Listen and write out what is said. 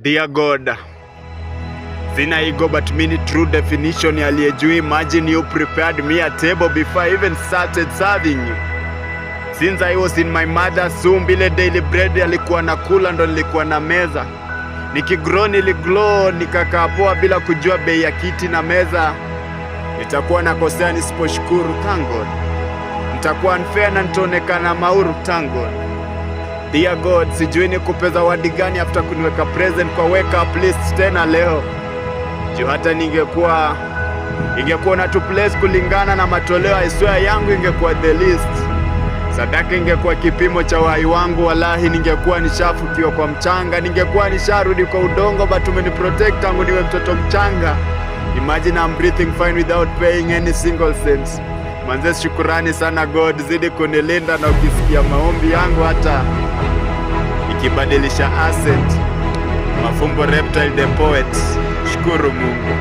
Dear God, sina ego but mini true definition ya aliyejuu. Imagine you prepared me a table before I even started serving you. Since I was in my mother's womb, ile daily bread alikuwa nakula ndo nilikuwa na meza. Nikigrow niliglow, nikakaa poa bila kujua bei ya kiti na meza. Nitakuwa nakosea nisiposhukuru, thank God. Nitakuwa unfair na nitaonekana mauru, thank God. Dear God, sijui nikupe zawadi gani after kuniweka present kwa wake up list tena leo. Juu hata ingekuwa na tu place kulingana na matoleo, I swear yangu ingekuwa the list. Sadaka ingekuwa kipimo cha uhai wangu, wallahi ningekuwa nishafukiwa kwa mchanga, ningekuwa nisharudi kwa udongo, but umeniprotect tangu niwe mtoto mchanga. Imagine I'm breathing fine without paying any single cent. Manze, shukurani sana God, zidi kunilinda, na ukisikia maombi yangu hata ikibadilisha asset. Mafumbo Reptile the Poet, shukuru Mungu.